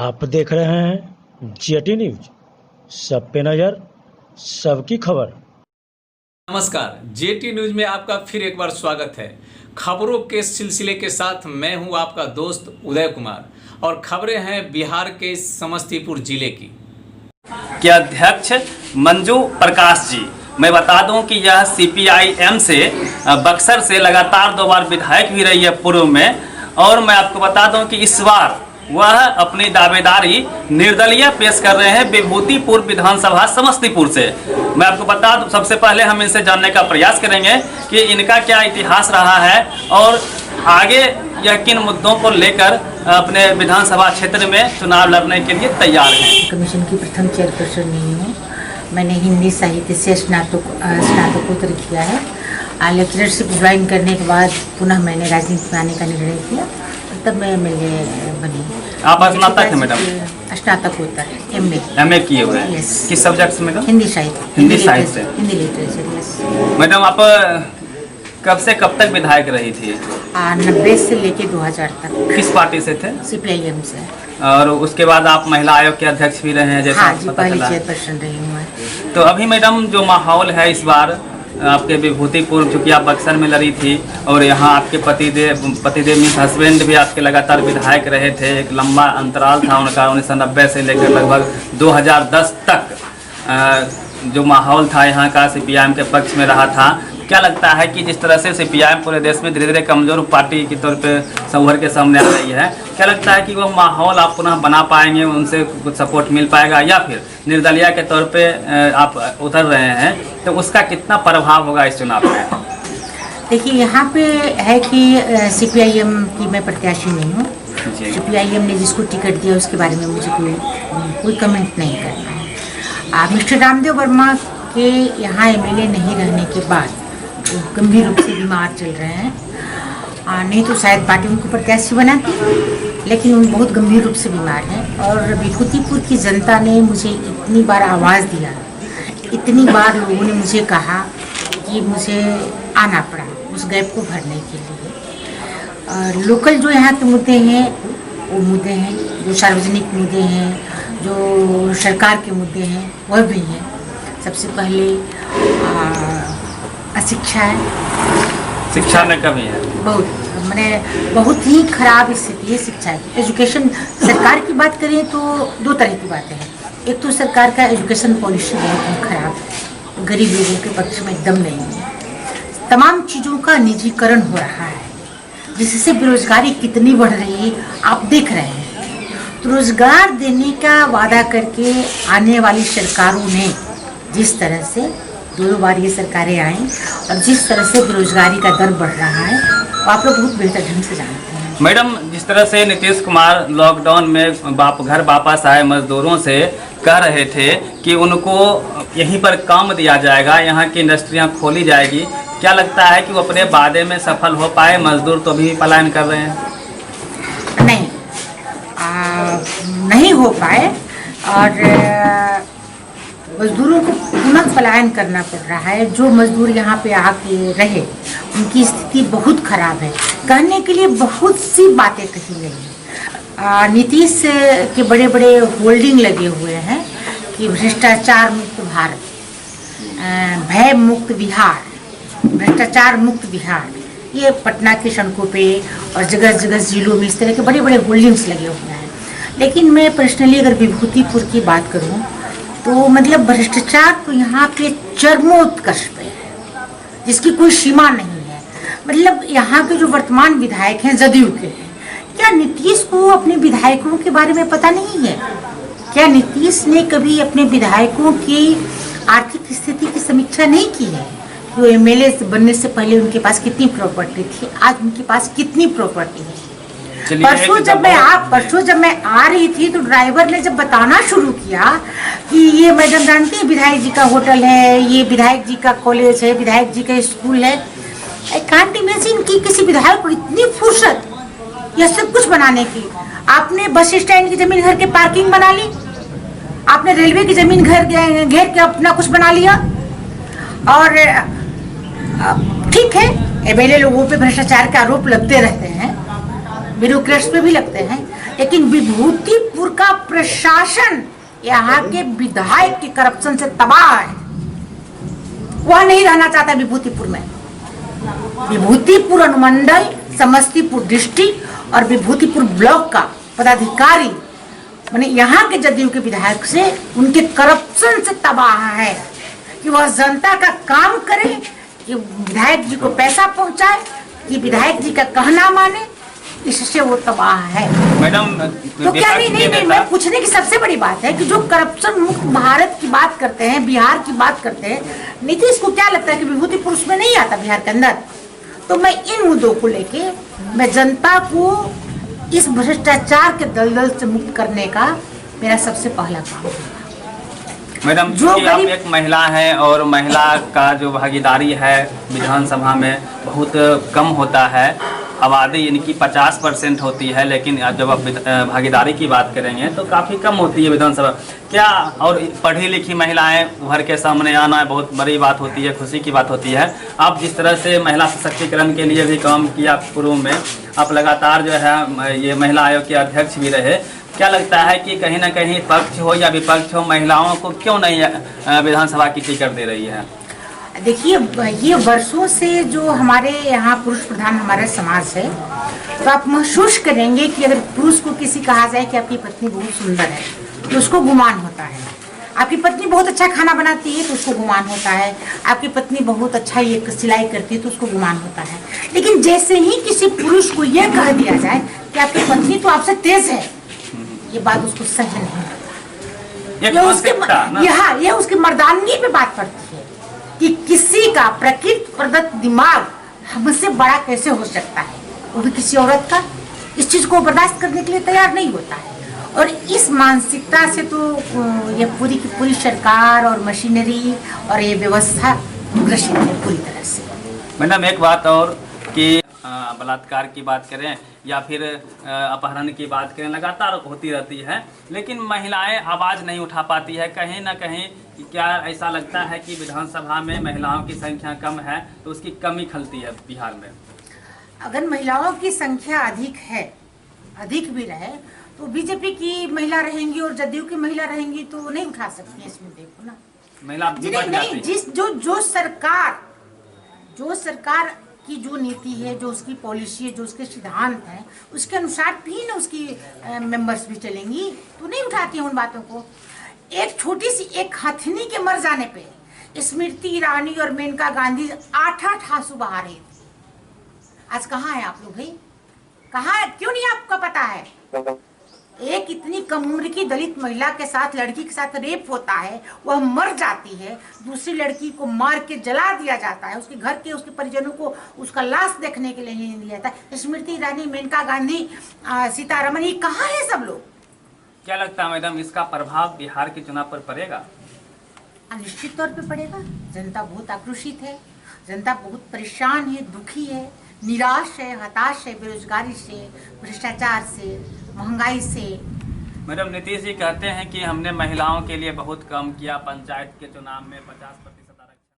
आप देख रहे हैं जेटी न्यूज, सब पे नजर, सबकी खबर। नमस्कार, जेटी न्यूज में आपका फिर एक बार स्वागत है। खबरों के सिलसिले के साथ मैं हूं आपका दोस्त उदय कुमार और खबरें हैं बिहार के समस्तीपुर जिले की। के अध्यक्ष मंजू प्रकाश जी, मैं बता दूं कि यह सीपीआईएम से बक्सर से लगातार 2 बार विधायक भी रही है पूर्व में, और मैं आपको बता दूं कि इस बार वह अपनी दावेदारी निर्दलीय पेश कर रहे हैं विभूतिपुर विधानसभा समस्तीपुर से। मैं आपको बता दूं, सबसे पहले हम इनसे जानने का प्रयास करेंगे कि इनका क्या इतिहास रहा है और आगे यह किन मुद्दों को लेकर अपने विधानसभा क्षेत्र में चुनाव लड़ने के लिए तैयार हैं। कमीशन की प्रथम चेयरपर्सन नहीं हूँ। मैंने हिंदी साहित्य से स्नातकोत्तर किया है। लेक्चरशिप ज्वाइन करने के बाद पुनः मैंने राजनीति में आने का निर्णय किया, तब मैं एमएलए बनी। आप स्नातक हैं मैडम? स्नातकोत्तर एमए किए हुए हैं। किस सब्जेक्ट से मैडम? हिंदी साहित्य। हिंदी साहित्य, हिंदी लिटरेचर। मैडम आप कब से कब तक विधायक रही थी? 90 से लेके 2000 तक। किस पार्टी से थे? सीपीआईएम से। और उसके बाद आप महिला आयोग के अध्यक्ष भी रहे हैं जैसा हाँ जी, पता पहले चला। चेयरपर्सन रही हूँ मैं। तो अभी मैडम जो माहौल है इस बार आपके विभूतिपुर, चूँकि आप बक्सर में लड़ी थी और यहाँ आपके पतिदेव मीन्स हस्बैंड भी आपके लगातार विधायक रहे थे। एक लंबा अंतराल था उनका 1990 से लेकर लगभग 2010 तक जो माहौल था यहाँ का सीपीआईएम के पक्ष में रहा था। क्या लगता है कि जिस तरह से सीपीआईएम पूरे देश में धीरे धीरे कमजोर पार्टी के तौर पे उभर के सामने आ रही है, क्या लगता है कि वो माहौल आप पुनः बना पाएंगे, उनसे कुछ सपोर्ट मिल पाएगा, या फिर निर्दलीय के तौर पे आप उतर रहे हैं तो उसका कितना प्रभाव होगा इस चुनाव में? देखिए, यहाँ पे है कि सीपीआईएम की मैं प्रत्याशी नहीं हूँ। सीपीआईएम ने जिसको टिकट दिया उसके बारे में मुझे कोई कमेंट नहीं करना है। मिस्टर रामदेव वर्मा के यहाँ एमएलए नहीं रहने के बाद गंभीर रूप से बीमार चल रहे हैं। नहीं तो शायद पार्टी उनको प्रत्याशी बनाती, लेकिन वो बहुत गंभीर रूप से बीमार हैं। और विभूतिपुर की जनता ने मुझे इतनी बार आवाज़ दिया, इतनी बार लोगों ने मुझे कहा कि मुझे आना पड़ा उस गैप को भरने के लिए। लोकल जो यहाँ के मुद्दे हैं वो मुद्दे हैं, जो सार्वजनिक मुद्दे हैं, जो सरकार के मुद्दे हैं वह भी हैं। सबसे पहले शिक्षा है। शिक्षा में कमी है, बहुत ही खराब स्थिति है शिक्षा की। एजुकेशन सरकार की बात करें तो 2 तरह की बातें हैं। एक तो सरकार का एजुकेशन पॉलिसी बहुत ही खराब है, गरीब लोगों के पक्ष में एकदम नहीं है। तमाम चीज़ों का निजीकरण हो रहा है, जिससे बेरोजगारी कितनी बढ़ रही है आप देख रहे हैं। तो रोजगार देने का वादा करके आने वाली सरकारों ने जिस तरह से 2 बार ये सरकारें आई और जिस तरह से बेरोजगारी का दर बढ़ रहा है वो आप लोग बहुत बेहतर ढंग से जानते हैं। मैडम, जिस तरह से नीतीश कुमार लॉकडाउन में घर वापस आए मजदूरों से कह रहे थे कि उनको यहीं पर काम दिया जाएगा, यहाँ की इंडस्ट्रियाँ खोली जाएगी, क्या लगता है कि वो अपने वादे में सफल हो पाए? मजदूर तो भी पलायन कर रहे हैं। नहीं हो पाए और मजदूरों को पुनः पलायन करना पड़ रहा है। जो मजदूर यहाँ पे आके रहे उनकी स्थिति बहुत खराब है। कहने के लिए बहुत सी बातें कही गई हैं। नीतीश के बड़े बड़े होल्डिंग लगे हुए हैं कि भ्रष्टाचार मुक्त भारत, भय मुक्त बिहार, भ्रष्टाचार मुक्त बिहार। ये पटना के सड़कों पे और जगह जगह जिलों में इस तरह के बड़े बड़े होल्डिंग्स लगे हुए हैं। लेकिन मैं पर्सनली अगर विभूतिपुर की बात करूँ तो मतलब भ्रष्टाचार तो यहाँ पे चरमोत्कर्ष पे है, जिसकी कोई सीमा नहीं है। मतलब यहाँ के जो वर्तमान विधायक हैं जदयू के हैं, क्या नीतीश को अपने विधायकों के बारे में पता नहीं है? क्या नीतीश ने कभी अपने विधायकों की आर्थिक स्थिति की समीक्षा नहीं की है? वो एमएलए बनने से पहले उनके पास कितनी प्रॉपर्टी थी, आज उनके पास कितनी प्रॉपर्टी है? परसों जब मैं आ रही थी तो ड्राइवर ने जब बताना शुरू किया कि ये मैडम जानती है विधायक जी का होटल है, ये विधायक जी का कॉलेज है, विधायक जी का स्कूल है। आई कांट इमेजिन कि किसी विधायक को इतनी फुर्सत यह सब कुछ बनाने की। आपने बस स्टैंड की जमीन घेर के पार्किंग बना ली, आपने रेलवे की जमीन घेर के अपना कुछ बना लिया। और ठीक है, एमएलए लोगों पे भ्रष्टाचार के आरोप लगते रहते हैं, ब्यूरोक्रेट्स पे भी लगते हैं, लेकिन विभूतिपुर का प्रशासन यहाँ के विधायक के करप्शन से तबाह है। वह नहीं रहना चाहता विभूतिपुर में। विभूतिपुर अनुमंडल, समस्तीपुर डिस्ट्रिक्ट और विभूतिपुर ब्लॉक का पदाधिकारी माने यहाँ के जदयू के विधायक से उनके करप्शन से तबाह है कि वह जनता का काम करे, कि विधायक जी को पैसा पहुंचाए, कि विधायक जी का कहना माने, इससे वो तबाह है। मैडम तो क्या नहीं, मैं पूछने की सबसे बड़ी बात है कि जो करप्शन मुक्त भारत की बात करते हैं, बिहार की बात करते हैं, नीतीश को क्या लगता है कि विभूतिपुर उसमें नहीं आता बिहार के अंदर? तो मैं इन मुद्दों को लेके मैं जनता को इस भ्रष्टाचार के दलदल से मुक्त करने का मेरा सबसे पहला काम है। मैडम जो आप एक महिला हैं और महिला का जो भागीदारी है विधानसभा में बहुत कम होता है, आबादी इनकी 50% होती है, लेकिन जब आप भागीदारी की बात करेंगे तो काफ़ी कम होती है विधानसभा। क्या और पढ़ी लिखी महिलाएं घर के सामने आना बहुत बड़ी बात होती है, खुशी की बात होती है। आप जिस तरह से महिला सशक्तिकरण के लिए भी काम किया पूर्व में, आप लगातार जो है ये महिला आयोग के अध्यक्ष भी रहे, क्या लगता है कि कहीं ना कहीं पक्ष हो या विपक्ष हो, महिलाओं को क्यों नहीं विधानसभा की टिकट दे रही है? देखिए, ये वर्षों से जो हमारे यहाँ पुरुष प्रधान हमारा समाज है, तो आप महसूस करेंगे कि अगर पुरुष को किसी कहा जाए कि आपकी पत्नी बहुत सुंदर है तो उसको गुमान होता है। आपकी पत्नी बहुत अच्छा खाना बनाती है तो उसको गुमान होता है। आपकी पत्नी बहुत अच्छा ये सिलाई करती है तो उसको गुमान होता है। लेकिन जैसे ही किसी पुरुष को यह कह दिया जाए कि आपकी पत्नी तो आपसे तेज है, ये बात उसको सहन नहीं, ये उसके मर्दानगी पे बात पड़ती है कि किसी का प्रकृति प्रदत्त दिमाग हमसे बड़ा कैसे हो सकता है, वो भी किसी औरत का। इस चीज को बर्दाश्त करने के लिए तैयार नहीं होता है। और इस मानसिकता से तो ये पूरी की पूरी सरकार और मशीनरी और ये व्यवस्था ग्रसित है पूरी तरह से। मैडम एक बात और कि बलात्कार की बात करें या फिर अपहरण की बात करें, लगातार होती रहती है, लेकिन महिलाएं आवाज़ नहीं उठा पाती है। कहीं ना कहीं क्या ऐसा लगता है कि विधानसभा में महिलाओं की संख्या कम है तो उसकी कमी खलती है बिहार में? अगर महिलाओं की संख्या अधिक है, अधिक भी रहे, तो बीजेपी की महिला रहेंगी और जदयू की महिला रहेंगी तो नहीं उठा सकती है। इसमें देखो ना, महिला जो सरकार की जो नीति है, जो उसकी पॉलिसी है, जो उसके सिद्धांत हैं, उसके अनुसार भी ना उसकी मेंबर्स भी चलेंगी, तो नहीं उठाती हैं उन बातों को। एक छोटी सी एक हथनी के मर जाने पे स्मृति ईरानी और मेनका गांधी 8-8 आंसू बहा रही थी। आज कहाँ है आप लोग भाई? कहाँ है? क्यों नहीं आपको पता है? एक इतनी कम उम्र की दलित महिला के साथ, लड़की के साथ रेप होता है, वह मर जाती है, दूसरी लड़की को मार के जला दिया जाता है, उसके घर के उसके परिजनों को उसका लाश देखने के लिए नहीं दिया जाता है। स्मृति ईरानी, मेनका गांधी, सीतारमण, ये कहाँ है सब लोग? क्या लगता है मैडम, इसका प्रभाव बिहार के चुनाव पर पड़ेगा? निश्चित तौर पे पड़ेगा। जनता बहुत आक्रोशित है, जनता बहुत परेशान है, दुखी है, निराश है, हताश है, बेरोजगारी से, भ्रष्टाचार से, महंगाई से। मैडम नीतीश जी कहते हैं कि हमने महिलाओं के लिए बहुत काम किया, पंचायत के चुनाव में 50%